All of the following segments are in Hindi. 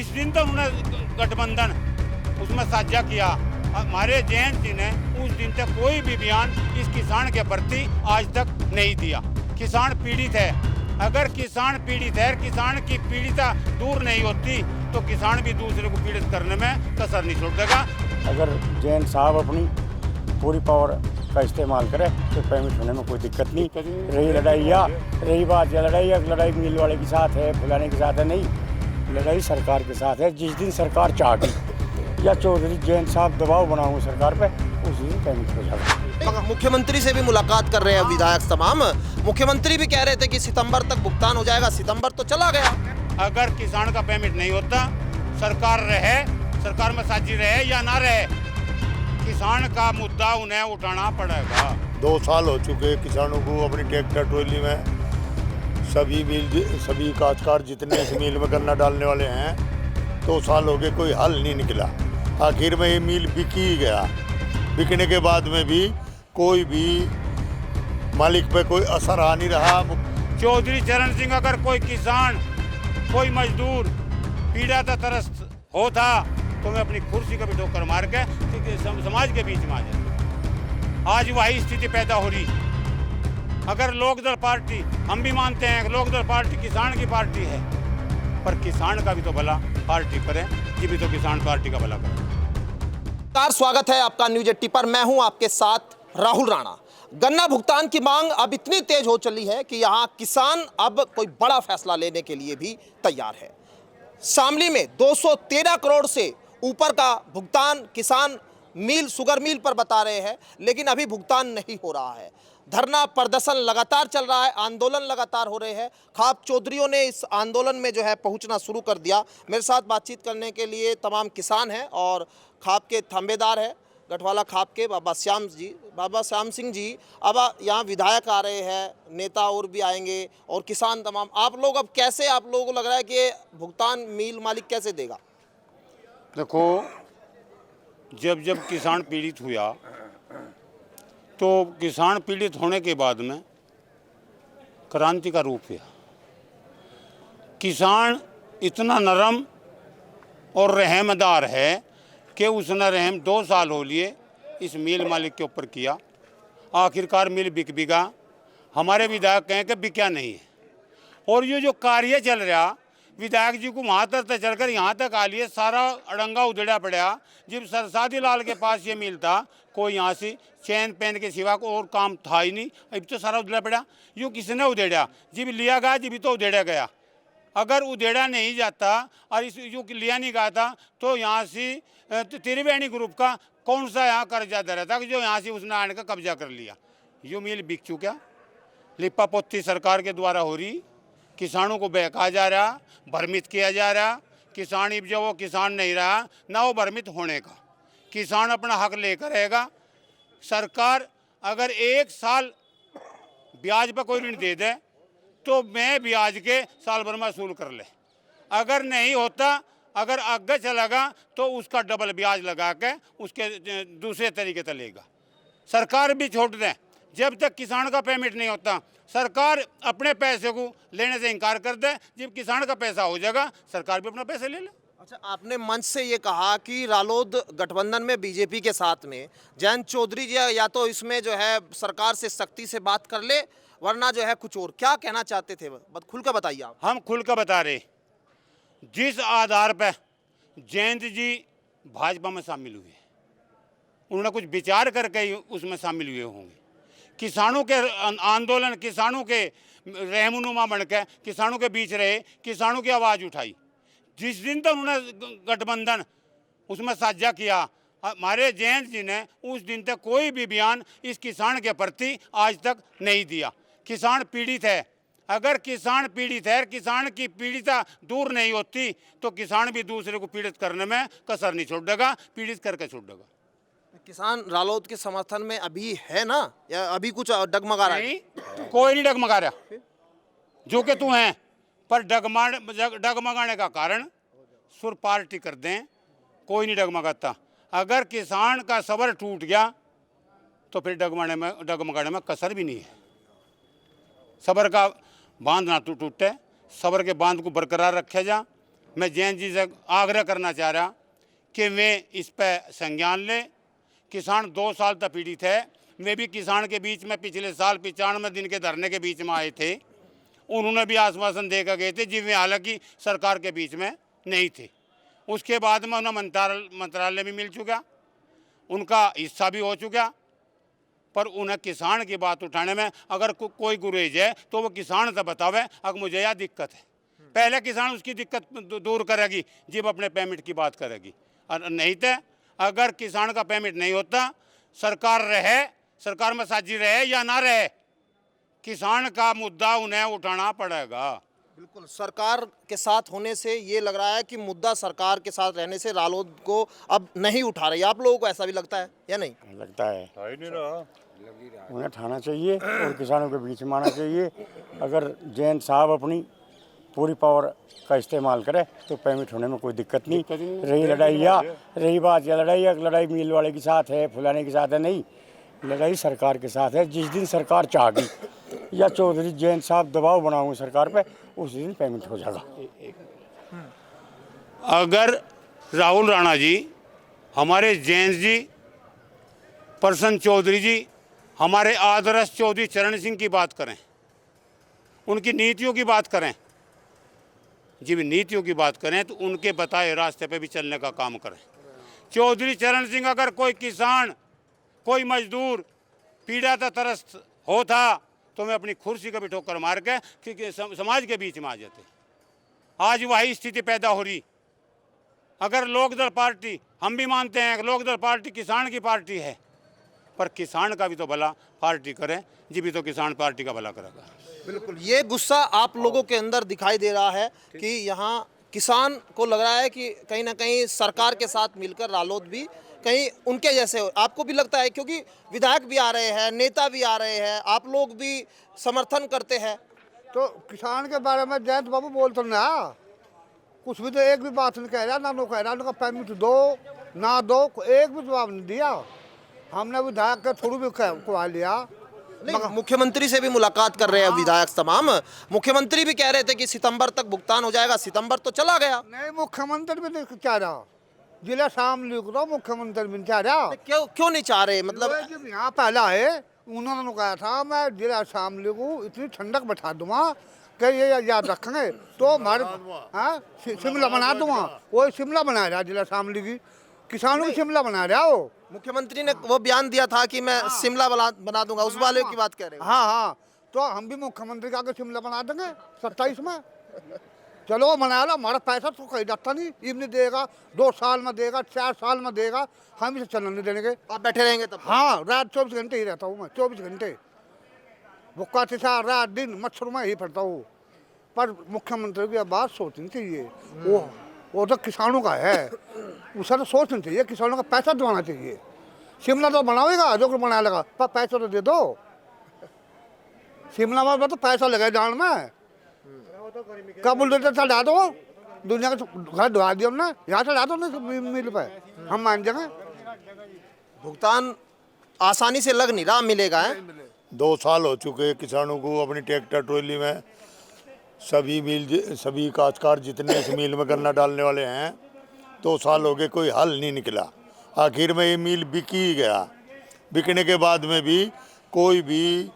जिस दिन तक उन्होंने गठबंधन उसमें साझा किया, हमारे जयंत जी ने उस दिन तक कोई भी बयान इस किसान के प्रति आज तक नहीं दिया। किसान पीड़ित है, अगर किसान पीड़ित है, किसान की पीड़िता दूर नहीं होती तो किसान भी दूसरे को पीड़ित करने में कसर नहीं छोड़ देगा। अगर जैन साहब अपनी पूरी पावर का इस्तेमाल करे तो पेमेंट होने में कोई दिक्कत नहीं। रही लड़ाई या रही बात या लड़ाई मिल वाले के साथ है, फलाने के साथ है, नहीं, लड़ाई सरकार के साथ है। जिस दिन सरकार चाहती या चौधरी जैन साहब दबाव बनाओगे सरकार पे, उस दिन पेमेंट हो जाएगा। मुख्यमंत्री से भी मुलाकात कर रहे हैं विधायक तमाम। मुख्यमंत्री भी कह रहे थे कि सितंबर तक भुगतान हो जाएगा, सितंबर तो चला गया। अगर किसान का पेमेंट नहीं होता, सरकार में साझी रहे या ना रहे, किसान का मुद्दा उन्हें उठाना पड़ेगा। 2 साल हो चुके किसानों को अपनी ट्रैक्टर ट्रॉली में सभी काश्तकार जितने इस मिल में गन्ना डालने वाले हैं, 2 साल हो गए, कोई हल नहीं निकला। आखिर में ये मिल बिक ही गया। बिकने के बाद में भी कोई भी मालिक पे कोई असर आ नहीं रहा। चौधरी चरण सिंह, अगर कोई किसान, कोई मजदूर पीड़ा त्रस्त होता तो मैं अपनी कुर्सी को भी ठोकर मार के समाज के बीच में आ जाता। आज वही स्थिति पैदा हो रही। अगर लोकदल पार्टी, हम भी मानते हैं कि लोकदल पार्टी किसान की पार्टी है, पर किसान का भी तो भला पार्टी करें, ये भी तो किसान पार्टी का भला करें। स्वागत है आपका न्यूज 80 पर। मैं हूं आपके साथ राहुल राणा। गन्ना भुगतान की मांग अब इतनी तेज हो चली है कि यहां किसान अब कोई बड़ा फैसला लेने के लिए भी तैयार है। शामली में 213 करोड़ से ऊपर का भुगतान किसान शुगर मिल पर बता रहे हैं, लेकिन अभी भुगतान नहीं हो रहा है। धरना प्रदर्शन लगातार चल रहा है, आंदोलन लगातार हो रहे हैं। खाप चौधरियों ने इस आंदोलन में जो है पहुंचना शुरू कर दिया। मेरे साथ बातचीत करने के लिए तमाम किसान हैं और खाप के थांबेदार हैं, गठवाला खाप के बाबा श्याम सिंह जी। अब यहाँ विधायक आ रहे हैं, नेता और भी आएंगे और किसान तमाम। आप लोग अब कैसे, आप लोगों को लग रहा है कि भुगतान मिल मालिक कैसे देगा? देखो, जब किसान पीड़ित हुआ तो किसान पीड़ित होने के बाद में क्रांति का रूप हुआ। किसान इतना नरम और रहमदार है कि उसने रहम 2 साल हो लिए इस मिल मालिक के ऊपर किया। आखिरकार मिल बिका। हमारे विधायक कहें कि बिका नहीं है। और ये जो कार्य चल रहा, विधायक जी को वहाँ तक चलकर यहाँ तक आ लिए, सारा अड़ंगा उधेड़ा पड़ा। जब सरसादी लाल के पास ये मिल था, कोई यहाँ से चैन पेन के सिवा को और काम था ही नहीं। अब तो सारा उधेड़ा पड़ा। यूँ किसने उधेड़ा? जब लिया गया, जब तो उधेड़ा गया। अगर उधेड़ा नहीं जाता और इस जो लिया नहीं गया था तो यहाँ से त्रिवेणी ग्रुप का कौन सा यहाँ कर्जा दे रहा था कि जो यहाँ से उसने आने का कब्जा कर लिया। यो मिल बिक चुका। लिपा पोती सरकार के द्वारा हो रही। किसानों को बहकाया जा रहा, भ्रमित किया जा रहा। किसान अब जो वो किसान नहीं रहा, ना वो भ्रमित होने का। किसान अपना हक लेकर रहेगा। सरकार अगर 1 साल ब्याज पर कोई ऋण दे दे तो मैं ब्याज के साल भर में वसूल कर ले। अगर नहीं होता, अगर आगे चलेगा तो उसका डबल ब्याज लगा के उसके दूसरे तरीके से लेगा। सरकार भी छोड़ दें। जब तक किसान का पेमेंट नहीं होता, सरकार अपने पैसे को लेने से इनकार कर दे। जब किसान का पैसा हो जाएगा, सरकार भी अपना पैसे ले ले। अच्छा, आपने मंच से ये कहा कि रालोद गठबंधन में बीजेपी के साथ में जयंत चौधरी जी या तो इसमें जो है सरकार से सख्ती से बात कर ले, वरना जो है कुछ और। क्या कहना चाहते थे, खुल कर बताइए आप। हम खुल कर बता रहे, जिस आधार पर जयंत जी भाजपा में शामिल हुए, उन्होंने कुछ विचार करके उसमें शामिल हुए होंगे। किसानों के आंदोलन, किसानों के रहनुमा बन के किसानों के बीच रहे, किसानों की आवाज़ उठाई। जिस दिन तक उन्होंने गठबंधन उसमें साझा किया, हमारे जयंत जी ने उस दिन तक कोई भी बयान इस किसान के प्रति आज तक नहीं दिया। किसान पीड़ित है, अगर किसान पीड़ित है, किसान की पीड़िता दूर नहीं होती तो किसान भी दूसरे को पीड़ित करने में कसर नहीं छोड़ देगा, पीड़ित करके छोड़ देगा। किसान रालोद के समर्थन में अभी है ना, या अभी कुछ डगमगा रहा है? कोई नहीं डगमगा रहा, जो कि तू है। पर डगमगाने का कारण सुर पार्टी कर दें, कोई नहीं डगमगाता। अगर किसान का सबर टूट गया तो फिर डगमगाने में कसर भी नहीं है। सबर का बांध ना टूटे, सबर के बांध को बरकरार रखे जा। मैं जैन जी से आग्रह करना चाह रहा कि वे इस पर संज्ञान लें। किसान 2 साल तक पीड़ित है। वे भी किसान के बीच में पिछले साल 95 दिन के धरने के बीच में आए थे। उन्होंने भी आश्वासन देकर गए थे, जिनमें हालांकि सरकार के बीच में नहीं थे। उसके बाद में उन्हें मंत्रालय भी मिल चुका, उनका हिस्सा भी हो चुका, पर उन्हें किसान की बात उठाने में अगर कोई गुरेज है तो वो किसान से बतावे अगर मुझे यह दिक्कत है। पहले किसान उसकी दिक्कत दूर करेगी जब अपने पेमेंट की बात करेगी, और नहीं तो अगर किसान का पेमेंट नहीं होता, सरकार में साझी रहे या ना रहे, किसान का मुद्दा उन्हें उठाना पड़ेगा। बिल्कुल, सरकार के साथ होने से ये लग रहा है कि मुद्दा सरकार के साथ रहने से रालोद को अब नहीं उठा रही। आप लोगों को ऐसा भी लगता है या नहीं? लगता है उन्हें उठाना चाहिए और किसानों के बीच में आना चाहिए। अगर जैन साहब अपनी पूरी पावर का इस्तेमाल करे तो पेमेंट होने में कोई दिक्कत नहीं। रही बात या लड़ाई मिल वाले के साथ है, फुलाने के साथ है, नहीं, लड़ाई सरकार के साथ है। जिस दिन सरकार चाहेगी या चौधरी जैन साहब दबाव बनाओगे सरकार पे, उस दिन पेमेंट हो जाएगा। अगर राहुल राणा जी, हमारे जैन जी, प्रसन्न चौधरी जी, हमारे आदर्श चौधरी चरण सिंह की बात करें, उनकी नीतियों की बात करें, जब नीतियों की बात करें तो उनके बताए रास्ते पे भी चलने का काम करें। चौधरी चरण सिंह, अगर कोई किसान, कोई मजदूर पीड़ा तरस्त होता तो मैं अपनी कुर्सी का भी ठोकर मार के समाज के बीच में आ जाते। आज वही स्थिति पैदा हो रही। अगर लोकदल पार्टी, हम भी मानते हैं कि लोकदल पार्टी किसान की पार्टी है, पर किसान का भी तो भला पार्टी करें, जी भी तो किसान पार्टी का भला करेगा। बिल्कुल, ये गुस्सा आप लोगों के अंदर दिखाई दे रहा है कि यहाँ किसान को लग रहा है कि कहीं ना कहीं सरकार के साथ मिलकर रालोद भी कहीं उनके जैसे हो। आपको भी लगता है? क्योंकि विधायक भी आ रहे हैं, नेता भी आ रहे हैं, आप लोग भी समर्थन करते हैं। तो किसान के बारे में जयंत बाबू बोल तो ना, कुछ भी तो एक भी बात नहीं कह रहा, ना नो कह रहा, उनका पेमेंट दो ना दो, एक भी जवाब नहीं दिया। हमने विधायक के थ्रू भी करवा लिया। मुख्यमंत्री से भी मुलाकात कर रहे हैं विधायक तमाम। मुख्यमंत्री भी कह रहे थे कि सितंबर तक भुगतान हो जाएगा। सितंबर तो चला गया। नहीं, मुख्यमंत्री भी नहीं चाह रहा, जिला शामली को मुख्यमंत्री भी नहीं चाह रहा। क्यों नहीं चाह रहे? मतलब जब यहाँ पहला है, उन्होंने कहा था मैं जिला शामली को इतनी ठंडक बैठा दूंगा कि ये याद रखेंगे तो हमारे शिमला बना दूंगा। वो शिमला बना रहा जिला शामली की, किसानों की शिमला बना रहा हो। मुख्यमंत्री ने वो बयान दिया था कि मैं शिमला बना दूंगा, उस वाले की बात कह रहे हैं। हाँ, तो हम भी मुख्यमंत्री का आगे शिमला बना देंगे 27 में। चलो बना लो, हमारा पैसा तो कहीं जाता नहीं, इब नहीं देगा, 2 साल में देगा, 4 साल में देगा, हम इसे चलन नहीं देंगे। आप बैठे रहेंगे तब? हाँ, रात 24 घंटे ही रहता हूँ मैं, 24 घंटे भुक्का तिसा, रात दिन मच्छर में ही पड़ता हूँ। पर मुख्यमंत्री की बात सोचनी चाहिए। वो तो किसानों का है, उसे तो सोचना चाहिए, किसानों का पैसा दिलाना चाहिए। शिमला तो बनाएगा, जो बना लेगा, पर पैसा तो दे दो। शिमला में तो पैसा लगा जान में, कब बोल देते चढ़ा दो, दुनिया का घर धुआ दिया हमने, यहाँ चढ़ा दो नहीं मिल पे, हम मान जाएंगे। भुगतान आसानी से लग नहीं रहा मिलेगा है। 2 साल हो चुके हैं किसानों को अपनी ट्रैक्टर ट्रॉली में, सभी काश्तकार जितने इस मिल में गन्ना डालने वाले हैं, 2 साल हो गए, कोई हल नहीं निकला। आखिर में ये मिल बिक ही गया। बिकने के बाद में भी कोई भी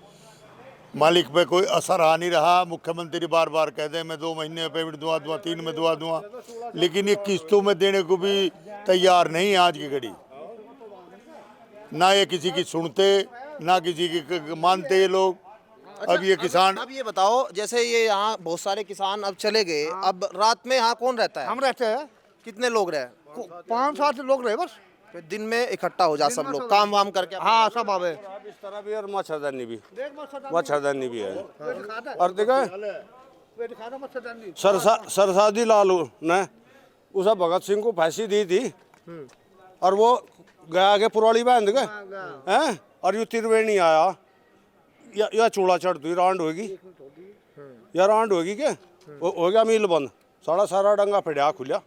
मालिक पे कोई असर आ नहीं रहा। मुख्यमंत्री बार बार कहते हैं मैं 2 महीने में पेमेंट दूंगा, 3 में दूंगा, लेकिन ये किस्तों में देने को भी तैयार नहीं है आज की घड़ी। ना ये किसी की सुनते, ना किसी की मानते ये लोग। अब ये किसान, अब ये बताओ, जैसे ये यहाँ बहुत सारे किसान अब चले गए, अब रात में यहाँ कौन रहता है? हम रहते हैं, कितने लोग रहे? 5-7 लोग रहे बस। फिर दिन में इकट्ठा हो जा सब लोग, काम वाम करके। हाँ, सब आवे। इस तरह भी और मच्छरदानी भी है। और देखा सरसादी लालू ने उसे भगत सिंह को फांसी दी थी और वो गया आगे पुरवाड़ी बांध गए हैं, और यू त्रिवेणी आया या चूड़ा चढ़ तो रांड होगी या रांड होगी क्या? हो गया मिल बंद, सारा डंगा पड़ा खुलिया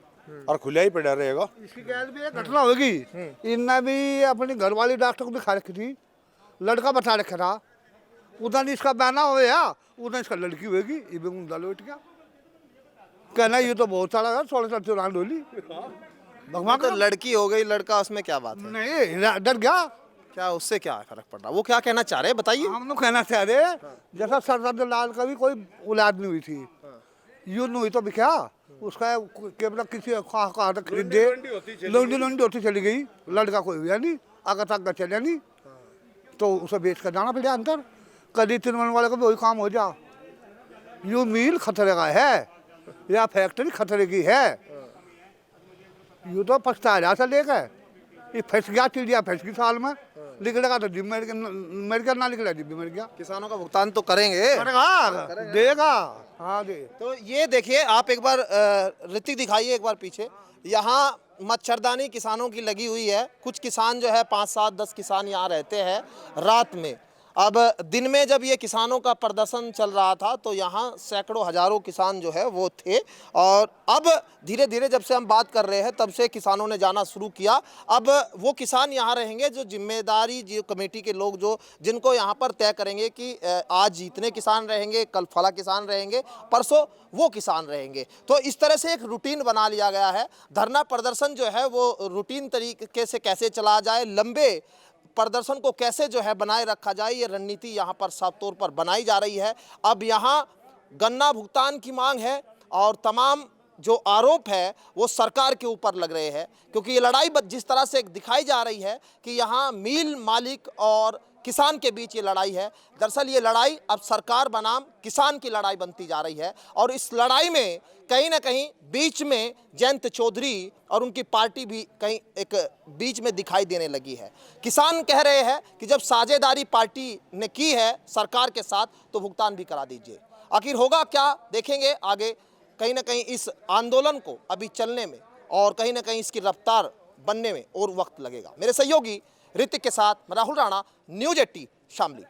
और खुलिया ही पड़ा रहेगा। इसकी गैर भी एक घटना होगी। इनने भी अपनी घरवाली डॉक्टर को दिखा रखी थी, लड़का बता रखा था, उधर इसका बहना हो गया, उधर इसका लड़की होगी, ये भी उंदा लौट गया। कहना ये तो बहुत सारा है, 16 डोली भगवान तो का लड़की हो गई लड़का, उसमें क्या बात है? नहीं डर गया। क्या उससे क्या फर्क पड़ रहा? वो क्या कहना चाह रहे हैं बताइए। हम लोग कहना चाह रहे जैसा सरदार लाल का भी कोई औलाद नहीं हुई थी, यूं नहीं हुई तो भी क्या उसका केवल किसी कहाँ तक खरीद दे, लौंडी लौंडी होती चली गई, लड़का कोई हुआ नहीं, आगे तक चलिया नहीं, तो उसे बेच कर जाना पड़ा अंदर। कभी तिरमन वाले का भी वही काम हो जा, यूं मिल खतरे का है या फैक्ट्री खतरे की है, यूं तो पछता रहा लेकर ये फंस गया, चिड़िया फंस गई साल में, निकलेगा तो जिम मर गया, ना निकला जिम मर गया। किसानों का भुगतान तो करेंगे, देगा, हाँ दे। तो ये देखिए आप एक बार ऋतिक दिखाइए एक बार पीछे, यहाँ मच्छरदानी किसानों की लगी हुई है। कुछ किसान जो है 5, 7, 10 किसान यहाँ रहते हैं रात में। अब दिन में जब ये किसानों का प्रदर्शन चल रहा था तो यहाँ सैकड़ों हजारों किसान जो है वो थे, और अब धीरे धीरे जब से हम बात कर रहे हैं तब से किसानों ने जाना शुरू किया। अब वो किसान यहाँ रहेंगे जो जिम्मेदारी जो कमेटी के लोग जो जिनको यहाँ पर तय करेंगे कि आज इतने किसान रहेंगे, कल फला किसान रहेंगे, परसों वो किसान रहेंगे। तो इस तरह से एक रूटीन बना लिया गया है। धरना प्रदर्शन जो है वो रूटीन तरीके से कैसे चला जाए, लंबे प्रदर्शन को कैसे जो है बनाए रखा जाए, ये रणनीति यहाँ पर साफ तौर पर बनाई जा रही है। अब यहाँ गन्ना भुगतान की मांग है और तमाम जो आरोप है वो सरकार के ऊपर लग रहे हैं, क्योंकि ये लड़ाई जिस तरह से दिखाई जा रही है कि यहाँ मिल मालिक और किसान के बीच ये लड़ाई है। दरअसल ये लड़ाई अब सरकार बनाम किसान की लड़ाई बनती जा रही है, और इस लड़ाई में कहीं ना कहीं बीच में जयंत चौधरी और उनकी पार्टी भी कहीं एक बीच में दिखाई देने लगी है। किसान कह रहे हैं कि जब साझेदारी पार्टी ने की है सरकार के साथ तो भुगतान भी करा दीजिए। आखिर होगा क्या, देखेंगे आगे। कहीं ना कहीं इस आंदोलन को अभी चलने में और कहीं ना कहीं इसकी रफ्तार बनने में और वक्त लगेगा। मेरे सहयोगी ऋतिक के साथ मैं राहुल राणा, न्यूज़ 18 शामली।